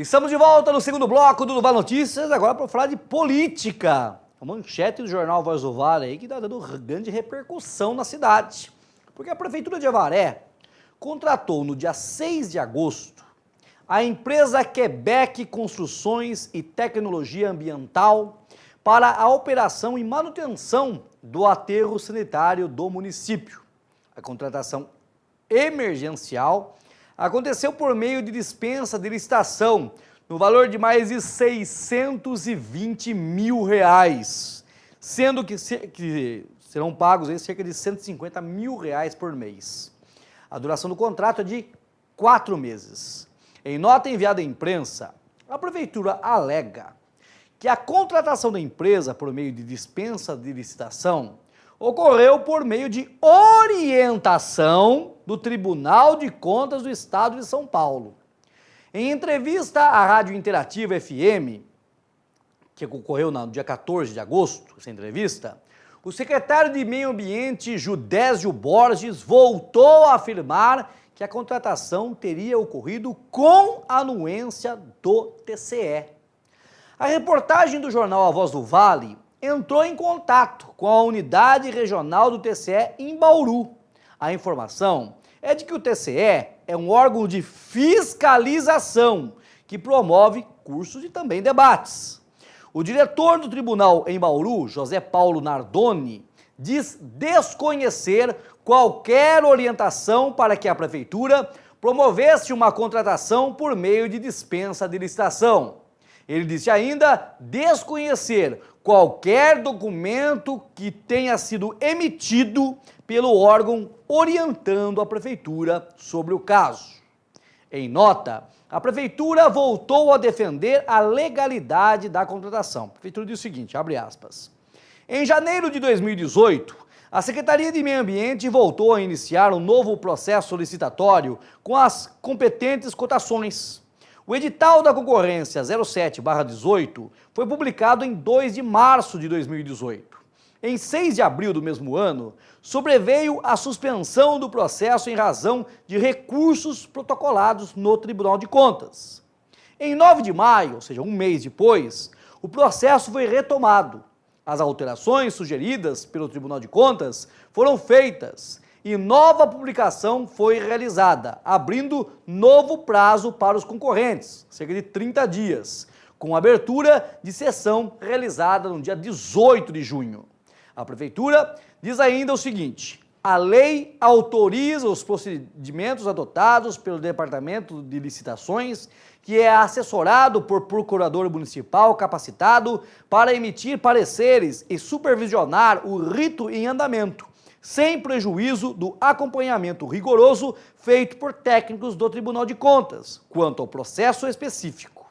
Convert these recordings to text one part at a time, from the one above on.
Estamos de volta no segundo bloco do Nuval Notícias, agora para falar de política. A manchete do jornal Voz do Vale aí que está dando grande repercussão na cidade. Porque a Prefeitura de Avaré contratou no dia 6 de agosto a empresa Quebec Construções e Tecnologia Ambiental para a operação e manutenção do aterro sanitário do município. A contratação emergencial aconteceu por meio de dispensa de licitação no valor de mais de R$620 mil, sendo que serão pagos aí cerca de R$150 mil por mês. A duração do contrato é de 4 meses. Em nota enviada à imprensa, a Prefeitura alega que a contratação da empresa por meio de dispensa de licitação ocorreu por meio de orientação do Tribunal de Contas do Estado de São Paulo. Em entrevista à Rádio Interativa FM, que ocorreu no dia 14 de agosto, essa entrevista, o secretário de Meio Ambiente, Judésio Borges, voltou a afirmar que a contratação teria ocorrido com a anuência do TCE. A reportagem do jornal A Voz do Vale entrou em contato com a unidade regional do TCE em Bauru. A informação é de que o TCE é um órgão de fiscalização que promove cursos e também debates. O diretor do tribunal em Bauru, José Paulo Nardoni, diz desconhecer qualquer orientação para que a Prefeitura promovesse uma contratação por meio de dispensa de licitação. Ele disse ainda desconhecer qualquer documento que tenha sido emitido pelo órgão orientando a Prefeitura sobre o caso. Em nota, a Prefeitura voltou a defender a legalidade da contratação. A Prefeitura diz o seguinte, abre aspas, em janeiro de 2018, a Secretaria de Meio Ambiente voltou a iniciar um novo processo licitatório com as competentes cotações. O edital da concorrência 07/18 foi publicado em 2 de março de 2018. Em 6 de abril do mesmo ano, sobreveio a suspensão do processo em razão de recursos protocolados no Tribunal de Contas. Em 9 de maio, ou seja, um mês depois, o processo foi retomado. As alterações sugeridas pelo Tribunal de Contas foram feitas e nova publicação foi realizada, abrindo novo prazo para os concorrentes, cerca de 30 dias, com abertura de sessão realizada no dia 18 de junho. A Prefeitura diz ainda o seguinte, a lei autoriza os procedimentos adotados pelo Departamento de Licitações, que é assessorado por procurador municipal capacitado para emitir pareceres e supervisionar o rito em andamento, sem prejuízo do acompanhamento rigoroso feito por técnicos do Tribunal de Contas, quanto ao processo específico.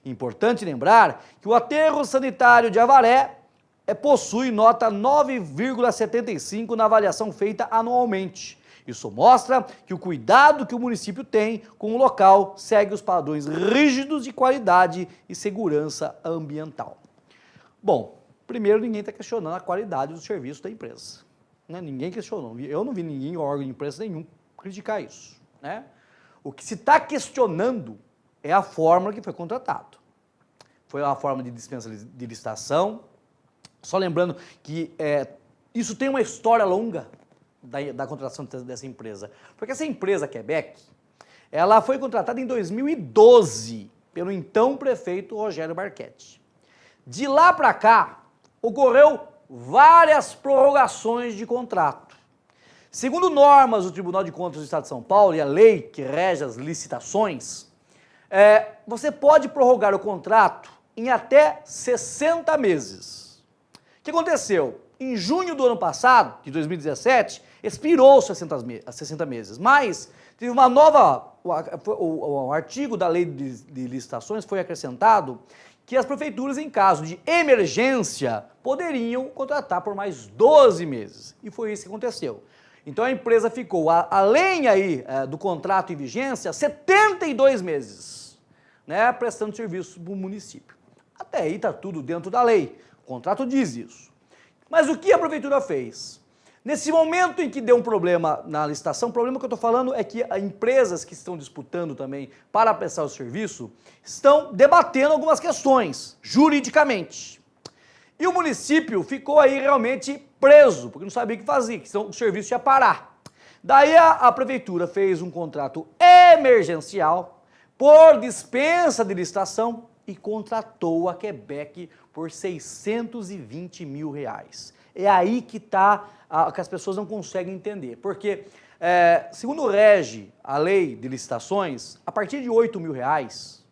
Importante lembrar que o aterro sanitário de Avaré possui nota 9,75 na avaliação feita anualmente. Isso mostra que o cuidado que o município tem com o local segue os padrões rígidos de qualidade e segurança ambiental. Bom, primeiro ninguém está questionando a qualidade do serviço da empresa. Né? Ninguém questionou. Eu não vi ninguém, órgão de imprensa nenhum, criticar isso. Né? O que se está questionando é a fórmula que foi contratado. Foi uma forma de dispensa de licitação. Só lembrando que isso tem uma história longa da contratação dessa empresa. Porque essa empresa, Quebec, ela foi contratada em 2012 pelo então prefeito Rogério Marchetti. De lá para cá, ocorreu várias prorrogações de contrato. Segundo normas do Tribunal de Contas do Estado de São Paulo e a lei que rege as licitações, você pode prorrogar o contrato em até 60 meses. O que aconteceu? Em junho do ano passado, de 2017, expirou os 60 meses, mas teve uma nova, o artigo da lei de licitações foi acrescentado que as prefeituras, em caso de emergência, poderiam contratar por mais 12 meses. E foi isso que aconteceu. Então a empresa ficou, além aí do contrato em vigência, 72 meses, né, prestando serviço para o município. Até aí está tudo dentro da lei, o contrato diz isso. Mas o que a prefeitura fez? Nesse momento em que deu um problema na licitação, o problema que eu estou falando é que empresas que estão disputando também para prestar o serviço estão debatendo algumas questões, juridicamente. E o município ficou aí realmente preso, porque não sabia o que fazer, que o serviço ia parar. Daí a prefeitura fez um contrato emergencial por dispensa de licitação e contratou a Quebec por 620 mil reais. É aí que está, que as pessoas não conseguem entender, porque segundo rege a lei de licitações, a partir de 8 mil reais,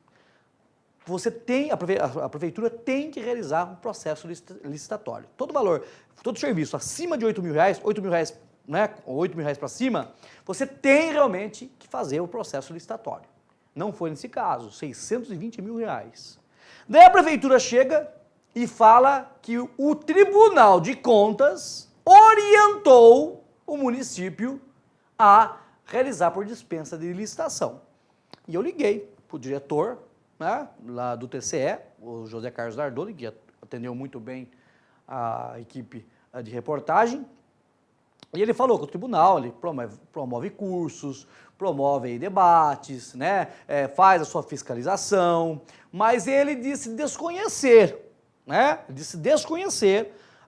a prefeitura tem que realizar um processo licitatório. Todo valor, todo serviço acima de 8 mil reais, 8 mil reais, né, 8 mil reais para cima, você tem realmente que fazer o processo licitatório. Não foi nesse caso, 620 mil reais. Daí a prefeitura chega e fala que o Tribunal de Contas orientou o município a realizar por dispensa de licitação. E eu liguei para o diretor, né, lá do TCE, o José Carlos Nardoni, que atendeu muito bem a equipe de reportagem, e ele falou que o tribunal ele promove cursos, promove debates, né, faz a sua fiscalização, mas ele disse desconhecer,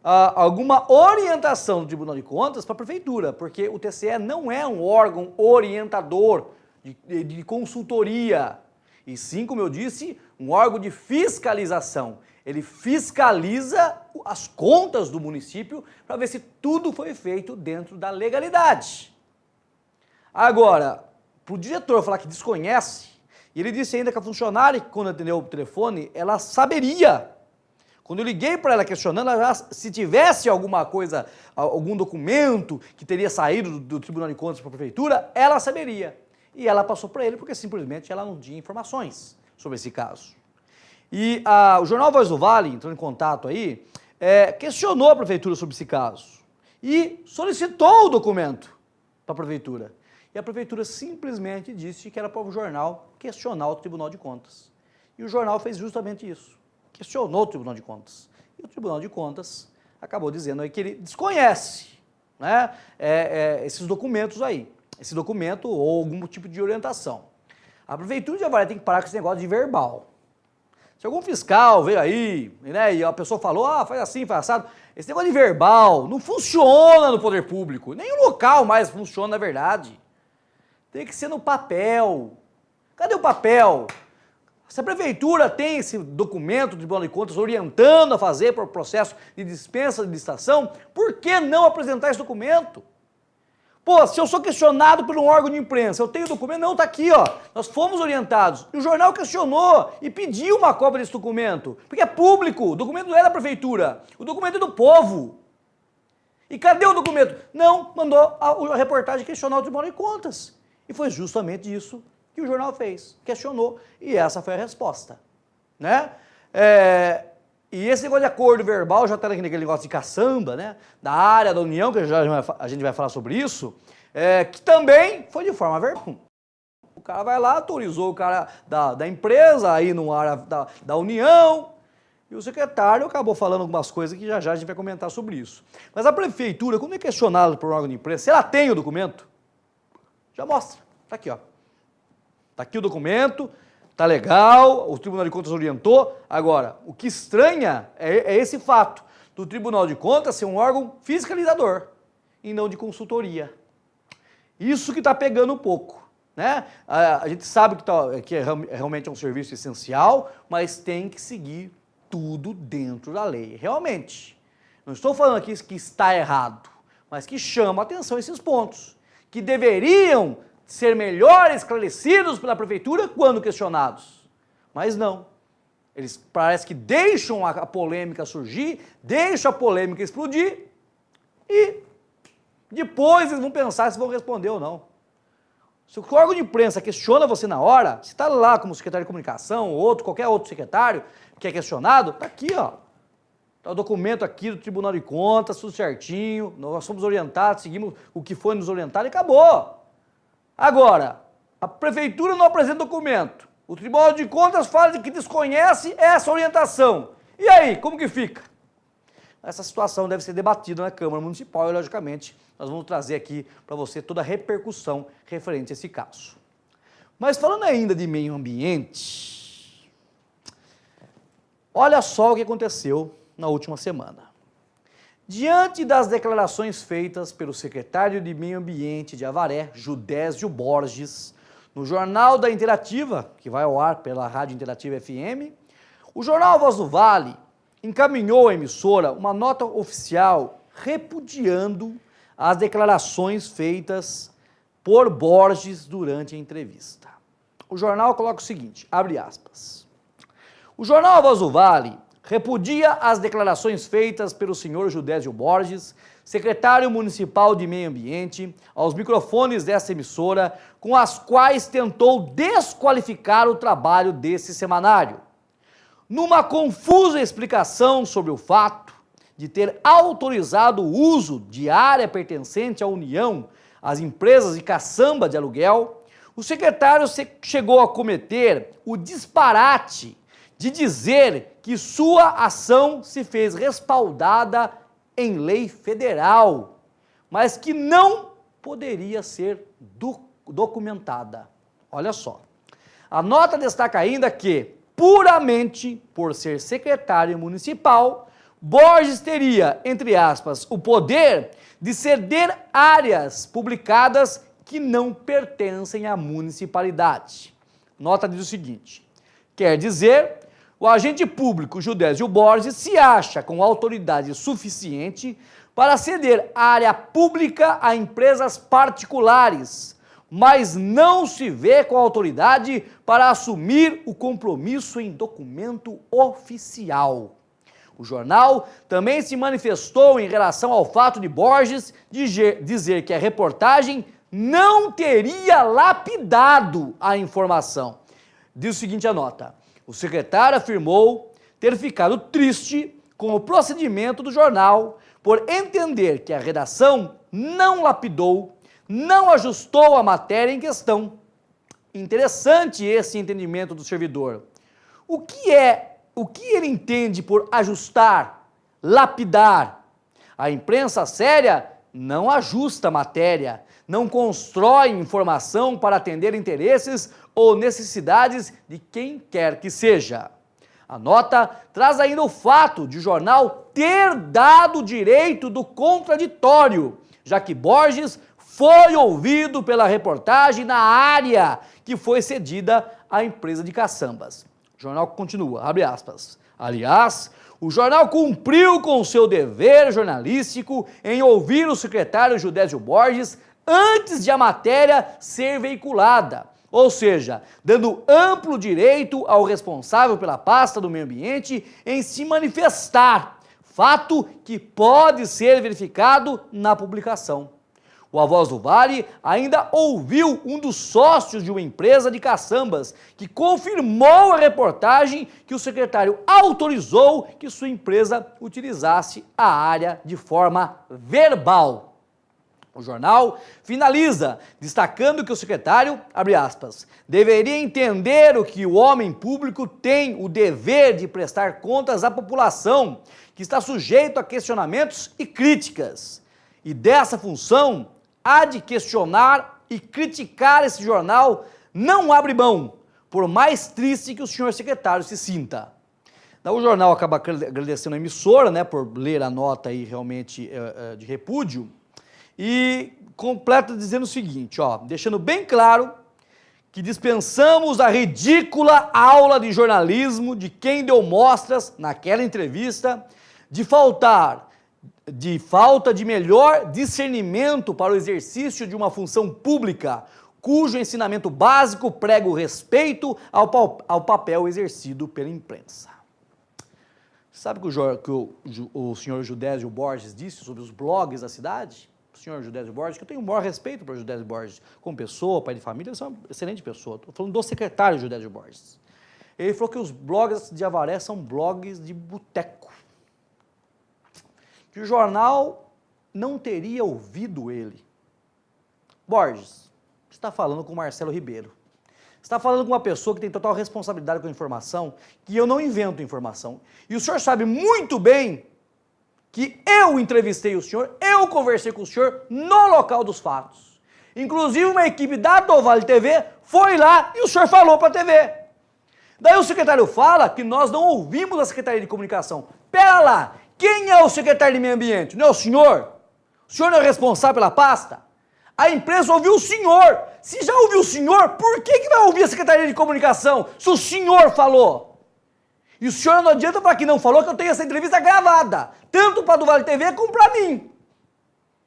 alguma orientação do Tribunal de Contas para a prefeitura, porque o TCE não é um órgão orientador de consultoria, e sim, como eu disse, um órgão de fiscalização. Ele fiscaliza as contas do município para ver se tudo foi feito dentro da legalidade. Agora, para o diretor falar que desconhece, e ele disse ainda que a funcionária, quando atendeu o telefone, ela saberia. Quando eu liguei para ela questionando, se tivesse alguma coisa, algum documento que teria saído do Tribunal de Contas para a prefeitura, ela saberia. E ela passou para ele porque simplesmente ela não tinha informações sobre esse caso. E o jornal Voz do Vale, entrando em contato aí, questionou a prefeitura sobre esse caso e solicitou o documento para a prefeitura. E a prefeitura simplesmente disse que era para o jornal questionar o Tribunal de Contas. E o jornal fez justamente isso, questionou o Tribunal de Contas. E o Tribunal de Contas acabou dizendo aí que ele desconhece, né, esses documentos aí, esse documento ou algum tipo de orientação. A prefeitura de Avaré tem que parar com esse negócio de verbal. Se algum fiscal veio aí, né, e a pessoa falou, faz assim, faz assado, esse negócio de verbal não funciona no poder público, nem o local mais funciona na verdade. Tem que ser no papel. Cadê o papel? Se a prefeitura tem esse documento do Tribunal de Contas orientando a fazer para o processo de dispensa de licitação, por que não apresentar esse documento? Pô, se eu sou questionado por um órgão de imprensa, eu tenho o documento, não, tá aqui, ó. Nós fomos orientados. E o jornal questionou e pediu uma cópia desse documento, porque é público, o documento não é da prefeitura, o documento é do povo. E cadê o documento? Não, mandou a reportagem questionar o Tribunal de Contas. E foi justamente isso que o jornal fez, questionou, e essa foi a resposta, né? E esse negócio de acordo verbal já está naquele negócio de caçamba, né? Da área da União, que a gente vai falar sobre isso, que também foi de forma verbal. O cara vai lá, autorizou o cara da empresa aí no área da União, e o secretário acabou falando algumas coisas que já a gente vai comentar sobre isso. Mas a prefeitura, quando é questionada por um órgão de imprensa, se ela tem o documento, já mostra, tá aqui, ó. Tá aqui o documento, tá legal, o Tribunal de Contas orientou. Agora, o que estranha é esse fato do Tribunal de Contas ser um órgão fiscalizador e não de consultoria. Isso que está pegando um pouco, né? A gente sabe que realmente é um serviço essencial, mas tem que seguir tudo dentro da lei. Realmente, não estou falando aqui que está errado, mas que chama a atenção esses pontos, que deveriam ser melhor esclarecidos pela prefeitura quando questionados. Mas não. Eles parece que deixam a polêmica surgir, deixam a polêmica explodir e depois eles vão pensar se vão responder ou não. Se o órgão de imprensa questiona você na hora, se está lá como secretário de comunicação ou qualquer outro secretário que é questionado, está aqui, ó. Está o documento aqui do Tribunal de Contas, tudo certinho, nós fomos orientados, seguimos o que foi nos orientado e acabou. Agora, a prefeitura não apresenta documento, o Tribunal de Contas fala que desconhece essa orientação. E aí, como que fica? essa situação deve ser debatida na Câmara Municipal e, logicamente, nós vamos trazer aqui para você toda a repercussão referente a esse caso. Mas falando ainda de meio ambiente, olha só o que aconteceu na última semana. Diante das declarações feitas pelo secretário de Meio Ambiente de Avaré, Judésio Borges, no Jornal da Interativa, que vai ao ar pela Rádio Interativa FM, o jornal Voz do Vale encaminhou à emissora uma nota oficial repudiando as declarações feitas por Borges durante a entrevista. O jornal coloca o seguinte, abre aspas, o jornal Voz do Vale repudia as declarações feitas pelo senhor Judésio Borges, secretário municipal de Meio Ambiente, aos microfones dessa emissora, com as quais tentou desqualificar o trabalho desse semanário. Numa confusa explicação sobre o fato de ter autorizado o uso de área pertencente à União às empresas de caçamba de aluguel, o secretário chegou a cometer o disparate de dizer que sua ação se fez respaldada em lei federal, mas que não poderia ser documentada. Olha só. A nota destaca ainda que, puramente por ser secretário municipal, Borges teria, entre aspas, o poder de ceder áreas publicadas que não pertencem à municipalidade. Nota diz o seguinte, quer dizer, o agente público Judésio Borges se acha com autoridade suficiente para ceder área pública a empresas particulares, mas não se vê com autoridade para assumir o compromisso em documento oficial. O jornal também se manifestou em relação ao fato de Borges dizer que a reportagem não teria lapidado a informação. Diz o seguinte a nota, o secretário afirmou ter ficado triste com o procedimento do jornal por entender que a redação não lapidou, não ajustou a matéria em questão. Interessante esse entendimento do servidor. O que ele entende por ajustar, lapidar? A imprensa séria não ajusta a matéria, não constrói informação para atender interesses ou necessidades de quem quer que seja. A nota traz ainda o fato de o jornal ter dado o direito do contraditório, já que Borges foi ouvido pela reportagem na área que foi cedida à empresa de caçambas. O jornal continua, abre aspas. Aliás, o jornal cumpriu com seu dever jornalístico em ouvir o secretário Judésio Borges antes de a matéria ser veiculada, ou seja, dando amplo direito ao responsável pela pasta do meio ambiente em se manifestar, fato que pode ser verificado na publicação. O A Voz do Vale ainda ouviu um dos sócios de uma empresa de caçambas que confirmou a reportagem que o secretário autorizou que sua empresa utilizasse a área de forma verbal. O jornal finaliza destacando que o secretário, abre aspas, deveria entender o que o homem público tem o dever de prestar contas à população, que está sujeito a questionamentos e críticas. E dessa função, há de questionar e criticar esse jornal, não abre mão, por mais triste que o senhor secretário se sinta. Então, o jornal acaba agradecendo a emissora, né, por ler a nota aí realmente de repúdio, e completa dizendo o seguinte, ó, deixando bem claro que dispensamos a ridícula aula de jornalismo de quem deu mostras naquela entrevista de falta de melhor discernimento para o exercício de uma função pública, cujo ensinamento básico prega o respeito ao papel exercido pela imprensa. Sabe que o senhor Judésio Borges disse sobre os blogs da cidade? O senhor Judésio Borges, que eu tenho o maior respeito para o Judésio Borges, como pessoa, pai de família, ele é uma excelente pessoa. Estou falando do secretário Judésio Borges. Ele falou que os blogs de Avaré são blogs de boteco. Que o jornal não teria ouvido ele. Borges, você está falando com o Marcelo Ribeiro. Você está falando com uma pessoa que tem total responsabilidade com a informação, que eu não invento informação. E o senhor sabe muito bem que eu entrevistei o senhor, eu conversei com o senhor no local dos fatos. Inclusive uma equipe da do Vale TV foi lá e o senhor falou para a TV. Daí o secretário fala que nós não ouvimos a Secretaria de Comunicação. Pera lá, quem é o secretário de Meio Ambiente? Não é o senhor? O senhor não é responsável pela pasta? A imprensa ouviu o senhor. Se já ouviu o senhor, por que vai ouvir a Secretaria de Comunicação se o senhor falou? E o senhor não adianta falar que não falou, que eu tenho essa entrevista gravada, tanto para a do Vale TV como para mim.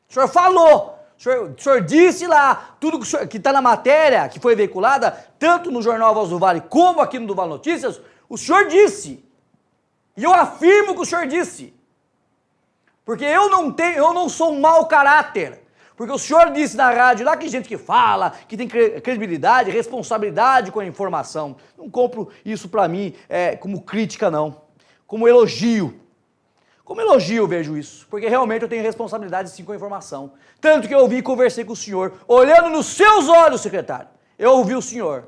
O senhor falou, o senhor disse lá, tudo que está na matéria, que foi veiculada, tanto no jornal Voz do Vale como aqui no do Vale Notícias, o senhor disse. E eu afirmo que o senhor disse. Porque eu não sou um mau caráter. Porque o senhor disse na rádio lá que gente que fala, que tem credibilidade, responsabilidade com a informação. Não compro isso pra mim como crítica, não. Como elogio. Como elogio eu vejo isso. Porque realmente eu tenho responsabilidade sim com a informação. Tanto que eu ouvi e conversei com o senhor, olhando nos seus olhos, secretário. Eu ouvi o senhor.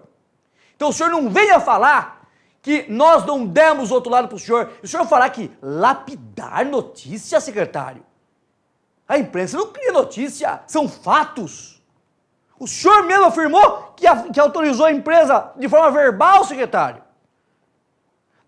Então o senhor não venha falar que nós não demos outro lado pro senhor. E o senhor falar que lapidar notícia, secretário. A imprensa não cria notícia, são fatos. O senhor mesmo afirmou que autorizou a empresa de forma verbal, secretário.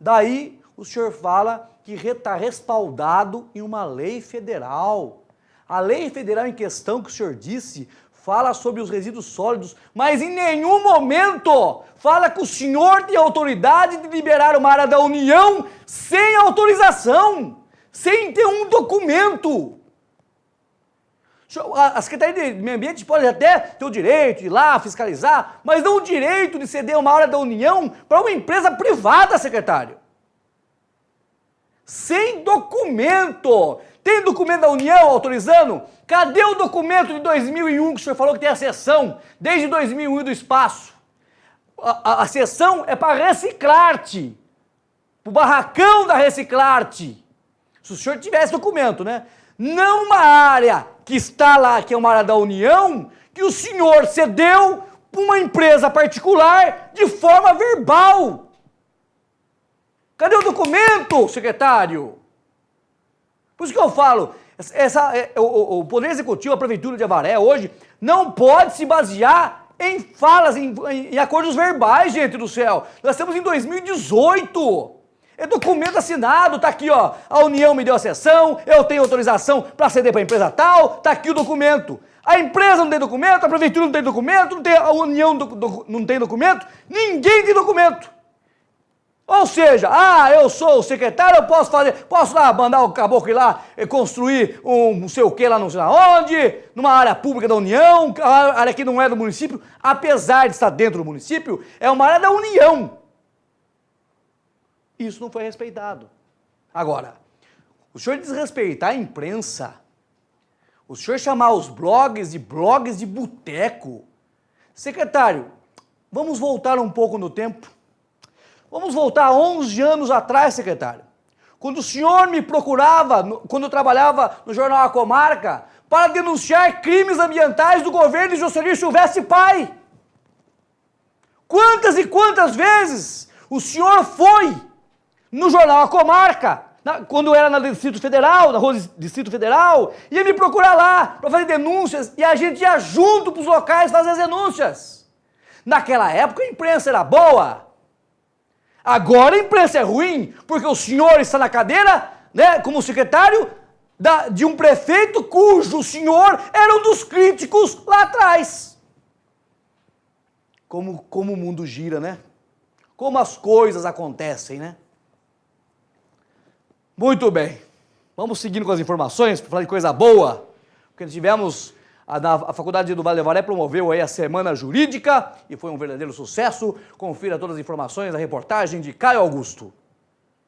Daí o senhor fala que está respaldado em uma lei federal. A lei federal em questão que o senhor disse fala sobre os resíduos sólidos, mas em nenhum momento fala que o senhor tem autoridade de liberar uma área da União sem autorização, sem ter um documento. A Secretaria de Meio Ambiente pode até ter o direito de ir lá fiscalizar, mas não o direito de ceder uma área da União para uma empresa privada, secretário. Sem documento. Tem documento da União autorizando? Cadê o documento de 2001 que o senhor falou que tem a cessão desde 2001 do espaço? A cessão é para Reciclarte, para o barracão da Reciclarte. Se o senhor tivesse documento, né? Não uma área que está lá, que é uma área da União, que o senhor cedeu para uma empresa particular de forma verbal. Cadê o documento, secretário? Por isso que eu falo, o Poder Executivo, a Prefeitura de Avaré, hoje, não pode se basear em falas, em acordos verbais, gente do céu. Nós estamos em 2018. É documento assinado, tá aqui, ó. A União me deu a cessão, eu tenho autorização para ceder para a empresa tal, tá aqui o documento. A empresa não tem documento, a prefeitura não tem documento, a União não tem documento, ninguém tem documento. Ou seja, eu sou o secretário, eu posso lá mandar o caboclo ir lá construir um não sei o que lá não sei onde, numa área pública da União, a área que não é do município, apesar de estar dentro do município, é uma área da União. Isso não foi respeitado. Agora, o senhor desrespeitar a imprensa, o senhor chamar os blogs de boteco. Secretário, vamos voltar um pouco no tempo. Vamos voltar 11 anos atrás, secretário. Quando o senhor me procurava, quando eu trabalhava no jornal A Comarca, para denunciar crimes ambientais do governo de Jocelyn Silvestre Pai. Quantas e quantas vezes o senhor foi no jornal A Comarca, quando era na Distrito Federal, na rua Distrito Federal, ia me procurar lá para fazer denúncias e a gente ia junto para os locais fazer as denúncias. Naquela época a imprensa era boa. Agora a imprensa é ruim porque o senhor está na cadeira, né, como secretário de um prefeito cujo senhor era um dos críticos lá atrás. Como o mundo gira, né? Como as coisas acontecem, né? Muito bem, vamos seguindo com as informações para falar de coisa boa, porque tivemos, a Faculdade do Vale do Avaré promoveu aí a Semana Jurídica e foi um verdadeiro sucesso. Confira todas as informações da reportagem de Caio Augusto.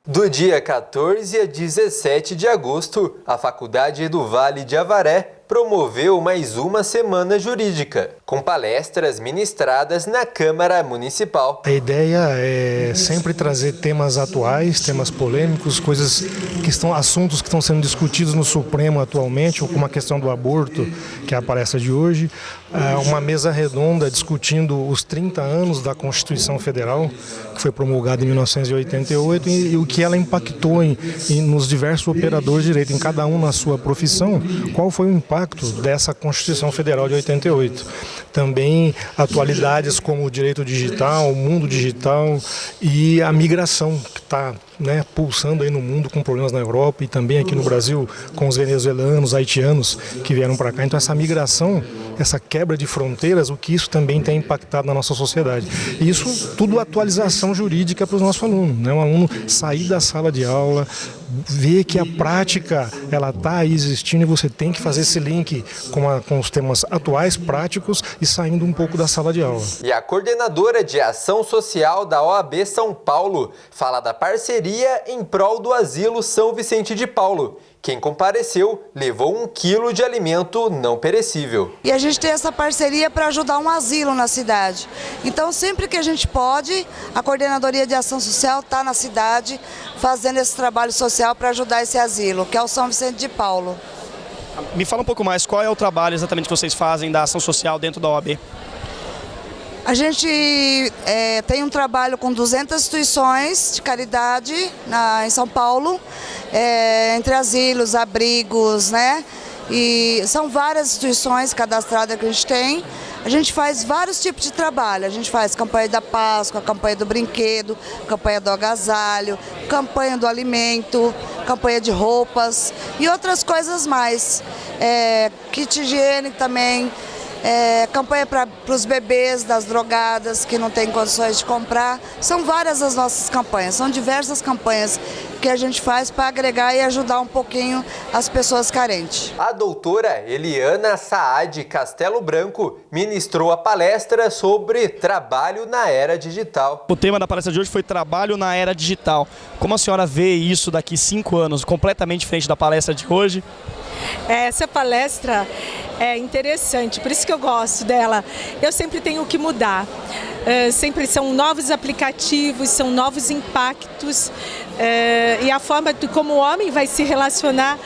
Do dia 14 a 17 de agosto, a Faculdade do Vale de Avaré promoveu mais uma Semana Jurídica. com palestras ministradas na Câmara Municipal. A ideia é sempre trazer temas atuais, temas polêmicos, assuntos que estão sendo discutidos no Supremo atualmente, como a questão do aborto, que é a palestra de hoje, uma mesa redonda discutindo os 30 anos da Constituição Federal, que foi promulgada em 1988, e o que ela impactou nos diversos operadores de direito, em cada um na sua profissão, qual foi o impacto dessa Constituição Federal de 88. Também atualidades como o direito digital, o mundo digital e a migração, que está pulsando aí no mundo com problemas na Europa e também aqui no Brasil com os venezuelanos, haitianos que vieram para cá. Então essa migração, essa quebra de fronteiras, o que isso também tem impactado na nossa sociedade. E isso tudo atualização jurídica para os nossos alunos, O aluno sair da sala de aula, ver que a prática ela está aí existindo e você tem que fazer esse link com os temas atuais, práticos e saindo um pouco da sala de aula. E a coordenadora de ação social da OAB São Paulo fala da parceria em prol do Asilo São Vicente de Paulo. Quem compareceu levou 1 quilo de alimento não perecível. E a gente tem essa parceria para ajudar um asilo na cidade. Então, sempre que a gente pode, a Coordenadoria de Ação Social está na cidade fazendo esse trabalho social para ajudar esse asilo, que é o São Vicente de Paulo. Me fala um pouco mais, qual é o trabalho exatamente que vocês fazem da ação social dentro da OAB? A gente tem um trabalho com 200 instituições de caridade em São Paulo, entre asilos, abrigos, E são várias instituições cadastradas que a gente tem. A gente faz vários tipos de trabalho. A gente faz campanha da Páscoa, campanha do brinquedo, campanha do agasalho, campanha do alimento, campanha de roupas e outras coisas mais. Kit higiênico também. Campanha para os bebês das drogadas que não têm condições de comprar. São várias as nossas campanhas, são diversas campanhas que a gente faz para agregar e ajudar um pouquinho as pessoas carentes. A doutora Eliana Saad Castelo Branco ministrou a palestra sobre trabalho na era digital. O tema da palestra de hoje foi trabalho na era digital. Como a senhora vê isso daqui 5 anos, completamente diferente da palestra de hoje? Essa palestra é interessante, por isso que eu gosto dela. Eu sempre tenho que mudar. Sempre são novos aplicativos, são novos impactos e a forma como o homem vai se relacionar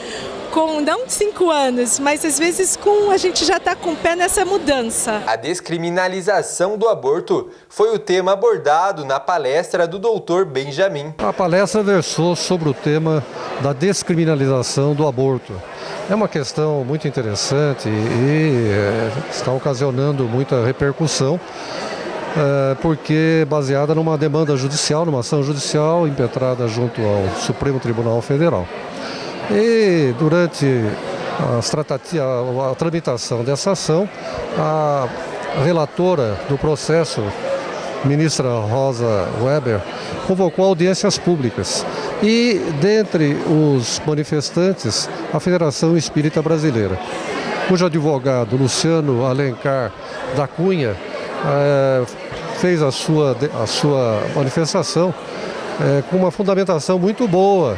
com, não 5 anos, mas às vezes a gente já está com o pé nessa mudança. A descriminalização do aborto foi o tema abordado na palestra do Dr. Benjamin. A palestra versou sobre o tema da descriminalização do aborto. É uma questão muito interessante e está ocasionando muita repercussão, porque baseada numa demanda judicial, numa ação judicial impetrada junto ao Supremo Tribunal Federal. E durante a tramitação dessa ação, a relatora do processo, ministra Rosa Weber, convocou audiências públicas. E, dentre os manifestantes, a Federação Espírita Brasileira, cujo advogado Luciano Alencar da Cunha fez a sua manifestação com uma fundamentação muito boa,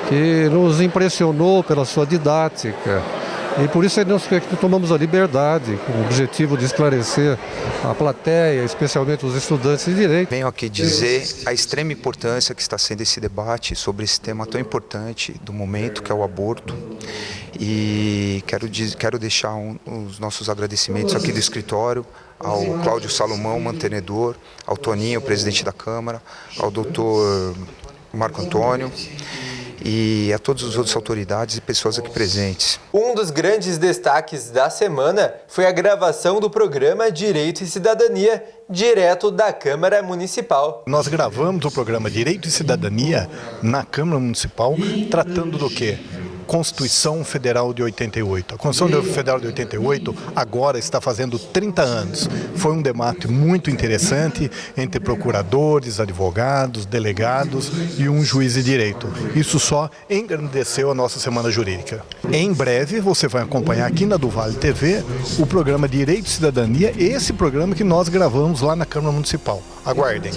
que nos impressionou pela sua didática. E por isso nós tomamos a liberdade, com o objetivo de esclarecer a plateia, especialmente os estudantes de direito. Venho aqui dizer a extrema importância que está sendo esse debate sobre esse tema tão importante do momento, que é o aborto. E quero deixar os nossos agradecimentos aqui do escritório ao Cláudio Salomão, mantenedor, ao Toninho, presidente da Câmara, ao doutor Marco Antônio, e a todas as outras autoridades e pessoas aqui presentes. Um dos grandes destaques da semana foi a gravação do programa Direito e Cidadania, direto da Câmara Municipal. Nós gravamos o programa Direito e Cidadania na Câmara Municipal, tratando do quê? Constituição Federal de 88. A Constituição Federal de 88 agora está fazendo 30 anos. Foi um debate muito interessante entre procuradores, advogados, delegados e um juiz de direito. Isso só engrandeceu a nossa semana jurídica. Em breve você vai acompanhar aqui na do Vale TV o programa Direito e Cidadania, esse programa que nós gravamos lá na Câmara Municipal. Aguardem.